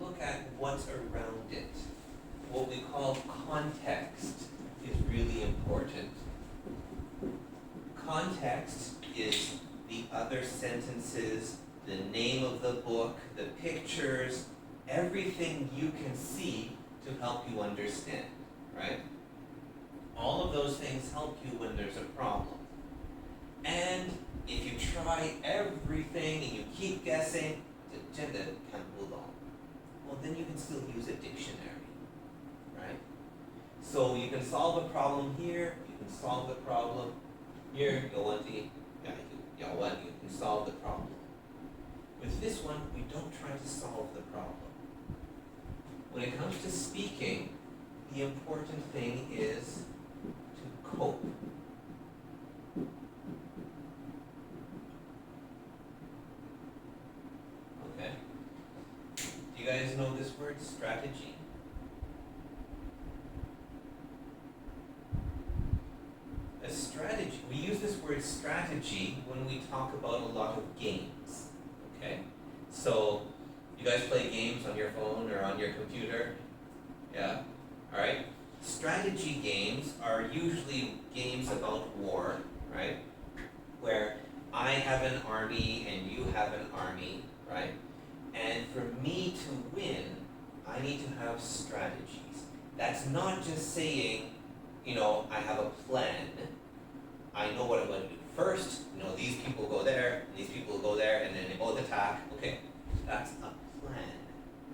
look at what's around it. What we call context is really important. Context is the other sentences, the name of the book, the pictures, everything you can see to help you understand, right? All of those things help you when there's a problem. And if you try everything and you keep guessing, well, then you can still use a dictionary, right? So you can solve a problem here, you can solve the problem here, you can solve the problem. With this one, we don't try to solve the problem. When it comes to speaking, the important thing is to cope. Okay? Do you guys know this word, strategy? A strategy, we use this word strategy when we talk about a lot of games. Okay? So, you guys play games on your phone or on your computer? Yeah? Alright? Strategy games are usually games about war, right? Where I have an army and you have an army, right? And for me to win, I need to have strategies. That's not just saying, I have a plan. I know what I'm going to do. First, these people go there, and these people go there, and then they both attack. Okay, that's a plan,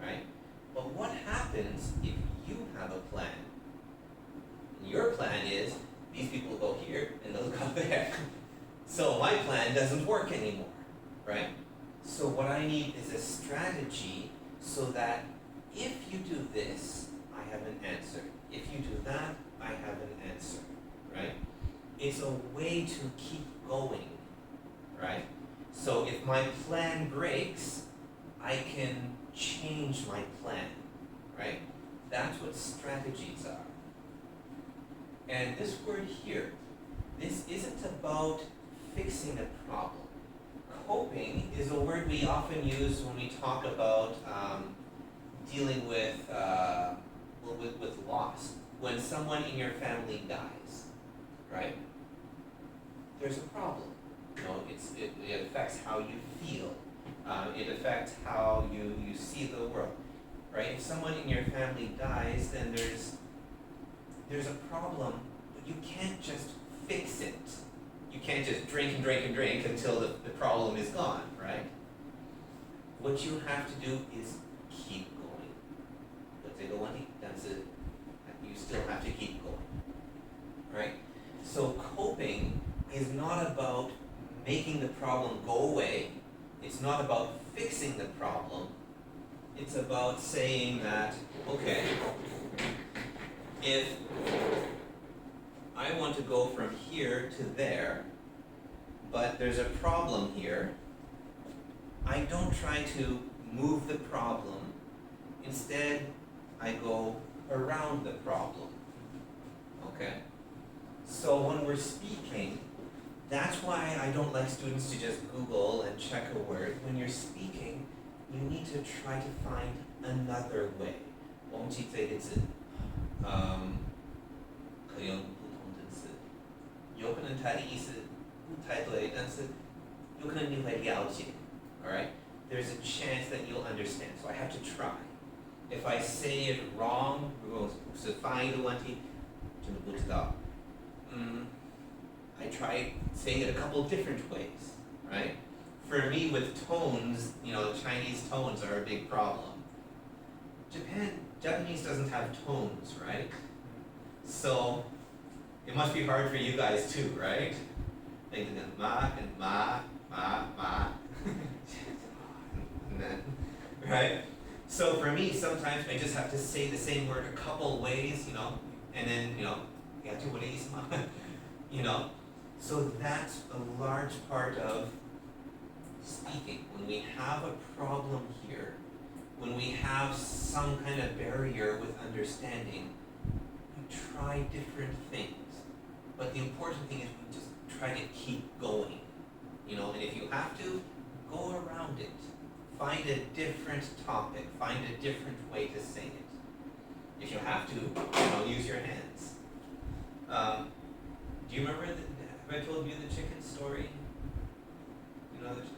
right? But what happens if you have a plan? And your plan is, these people go here, and those go there. So my plan doesn't work anymore, right? So what I need is a strategy so that if you do this, I have an answer. If you do that, I have an answer, right? It's a way to keep going, right? So if my plan breaks, I can change my plan, right? That's what strategies are. And this word here, this isn't about fixing a problem. Coping is a word we often use when we talk about dealing with loss. When someone in your family dies, right? There's a problem. It affects how you feel. It affects how you see the world, right? If someone in your family dies, then there's a problem, but you can't just fix it. You can't just drink and drink and drink until the problem is gone, right? What you have to do is keep going. 这个问题，但是 you still have to keep going, right? So coping is not about making the problem go away. It's not about fixing the problem. It's about saying that, okay, if I want to go from here to there, but there's a problem here, I don't try to move the problem. Instead, I go around the problem. Okay? So when we're speaking, that's why I don't like students to just Google and check a word. When you're speaking, you need to try to find another way. 忘记这个字，可以用不同的字，有可能它的意思不太对，但是有可能你会了解。All right? There's a chance that you'll understand. So I have to try. If I say it wrong, 如果是发音的问题，真的不知道。I tried saying it a couple of different ways, right? For me, with tones, Chinese tones are a big problem. Japanese doesn't have tones, right? So it must be hard for you guys too, right? Thinking of ma and ma, and then, right? So for me, sometimes I just have to say the same word a couple ways, and then, So that's a large part of speaking. When we have a problem here, when we have some kind of barrier with understanding, we try different things. But the important thing is we just try to keep going. And if you have to, go around it. find a different topic, find a different way to say it. If you have to, use your hands. Do you remember, have I told you the chicken story?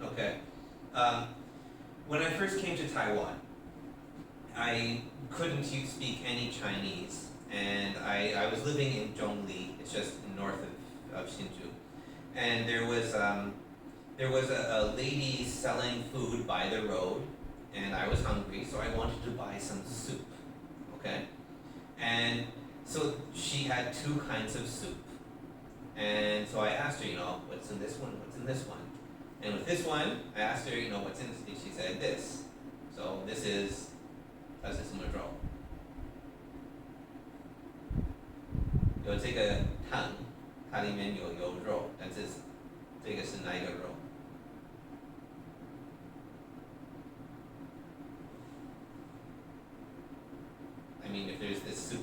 Okay. When I first came to Taiwan, I couldn't speak any Chinese, and I was living in Zhongli. It's just north of Hsinchu, and there was a lady selling food by the road, and I was hungry, so I wanted to buy some soup. Okay, and so she had two kinds of soup, and so I asked her, what's in this one? What's in this one? And with this one, I asked her, what's in this? And she said this. So this is 它是什么肉？有这个汤，它里面有肉，但是这个是哪一个肉？I mean, if there's this soup,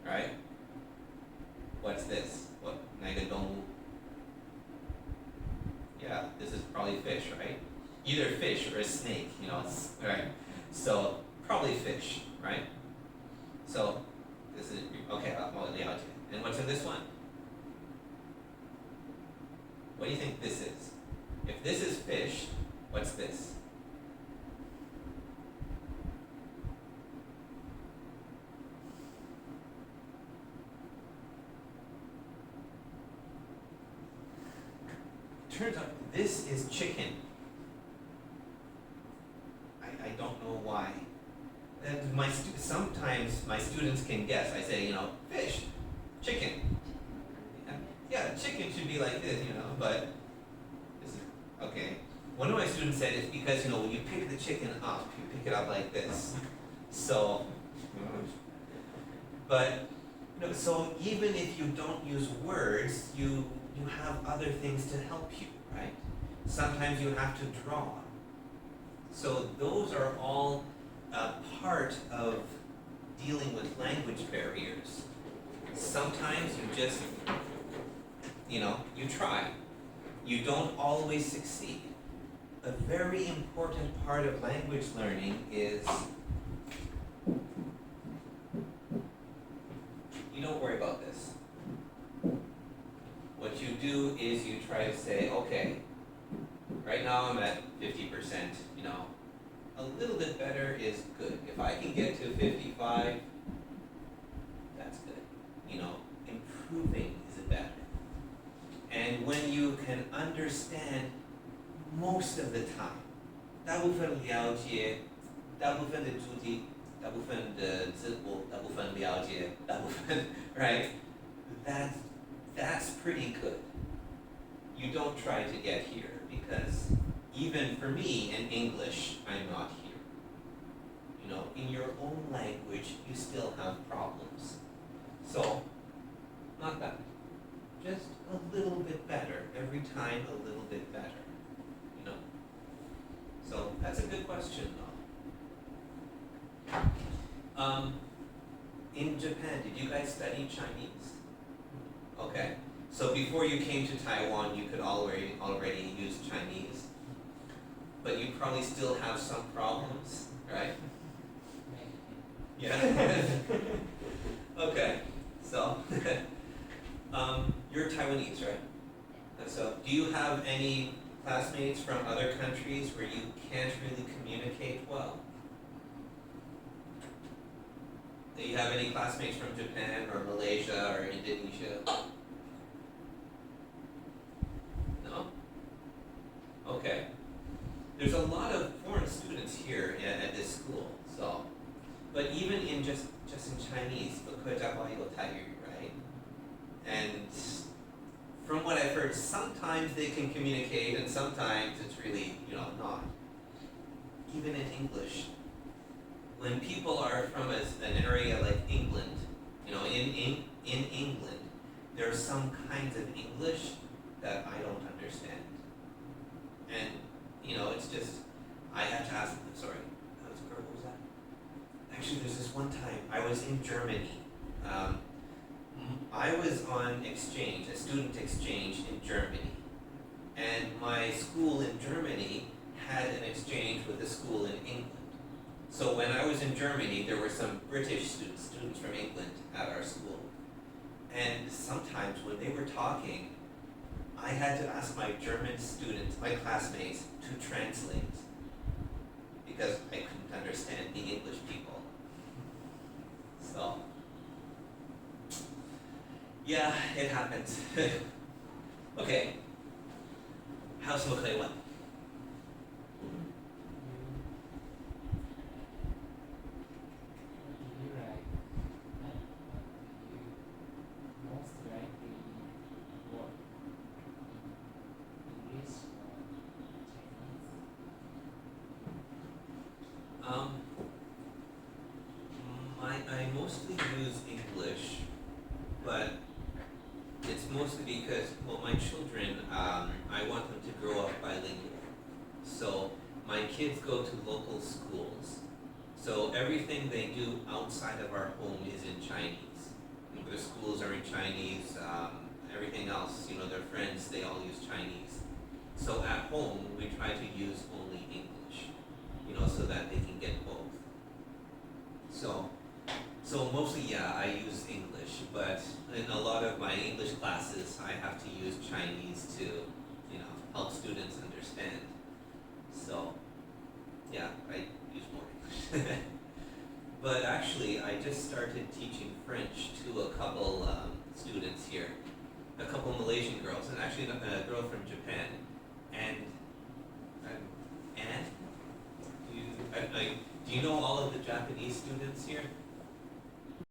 right? What's this? What? 哪个动物？ Yeah, this is probably fish, right? Either fish or a snake, right? So probably fish, right? So this is okay. And what's in this one? What do you think this is? If this is fish, what's this? Turns out this is chicken. I don't know why. And sometimes my students can guess. I say, fish, chicken. Yeah, chicken should be like this, but this is, okay. One of my students said it's because, when you pick the chicken up, you pick it up like this. So, but, so even if you don't use words, you have other things to help you, right? Sometimes you have to draw. So those are all part of dealing with language barriers. Sometimes you just, you try. You don't always succeed. A very important part of language learning is you don't worry about this. What you do is you try to say, okay, right now I'm at 50%, a little bit better is good. If I can get to 55, that's good. Improving is better. And when you can understand most of the time, 大部分了解，大部分的主题，大部分的自我，大部分了解，大部分 right? That's pretty good. You don't try to get here because even for me in English, I'm not here. In your own language, you still have problems. So, not bad. Just a little bit better. Every time a little bit better. So that's a good question though. In Japan, did you guys study Chinese? Okay. So before you came to Taiwan, you could already use Chinese, but you probably still have some problems, right? Yeah. Okay. So, you're Taiwanese, right? So, do you have any classmates from other countries where you can't really communicate well? Do you have any classmates from Japan or Malaysia or Indonesia? No? Okay. There's a lot of foreign students here at this school, so. But even in just in Chinese, 客家话有台语, right? And from what I've heard, sometimes they can communicate and sometimes it's really, not. Even in English, when people are from an area like England, in England, there are some kinds of English that I don't understand. And, it's just, I have to ask them, sorry, what was that? Actually, there's this one time, I was in Germany. I was on exchange, a student exchange in Germany. And my school in Germany had an exchange with a school in England. So when I was in Germany, there were some British students from England at our school. And sometimes when they were talking, I had to ask my German students, my classmates, to translate because I couldn't understand the English people. So, yeah, it happens. Okay. 还有什么可以问？ I mostly use English, but it's mostly because, well, my children, I want them to grow up bilingual. So my kids go to local schools. So everything they do outside of our home is in Chinese. Their schools are in Chinese, everything else, their friends, they all use Chinese. So at home, we try to use only English, so that they can get both. So mostly, yeah, I use English, but in a lot of my English classes, I have to use Chinese to, help students understand. So, yeah, I use more English. But actually, I just started teaching French to a couple students here, a couple Malaysian girls, and actually a girl from Japan.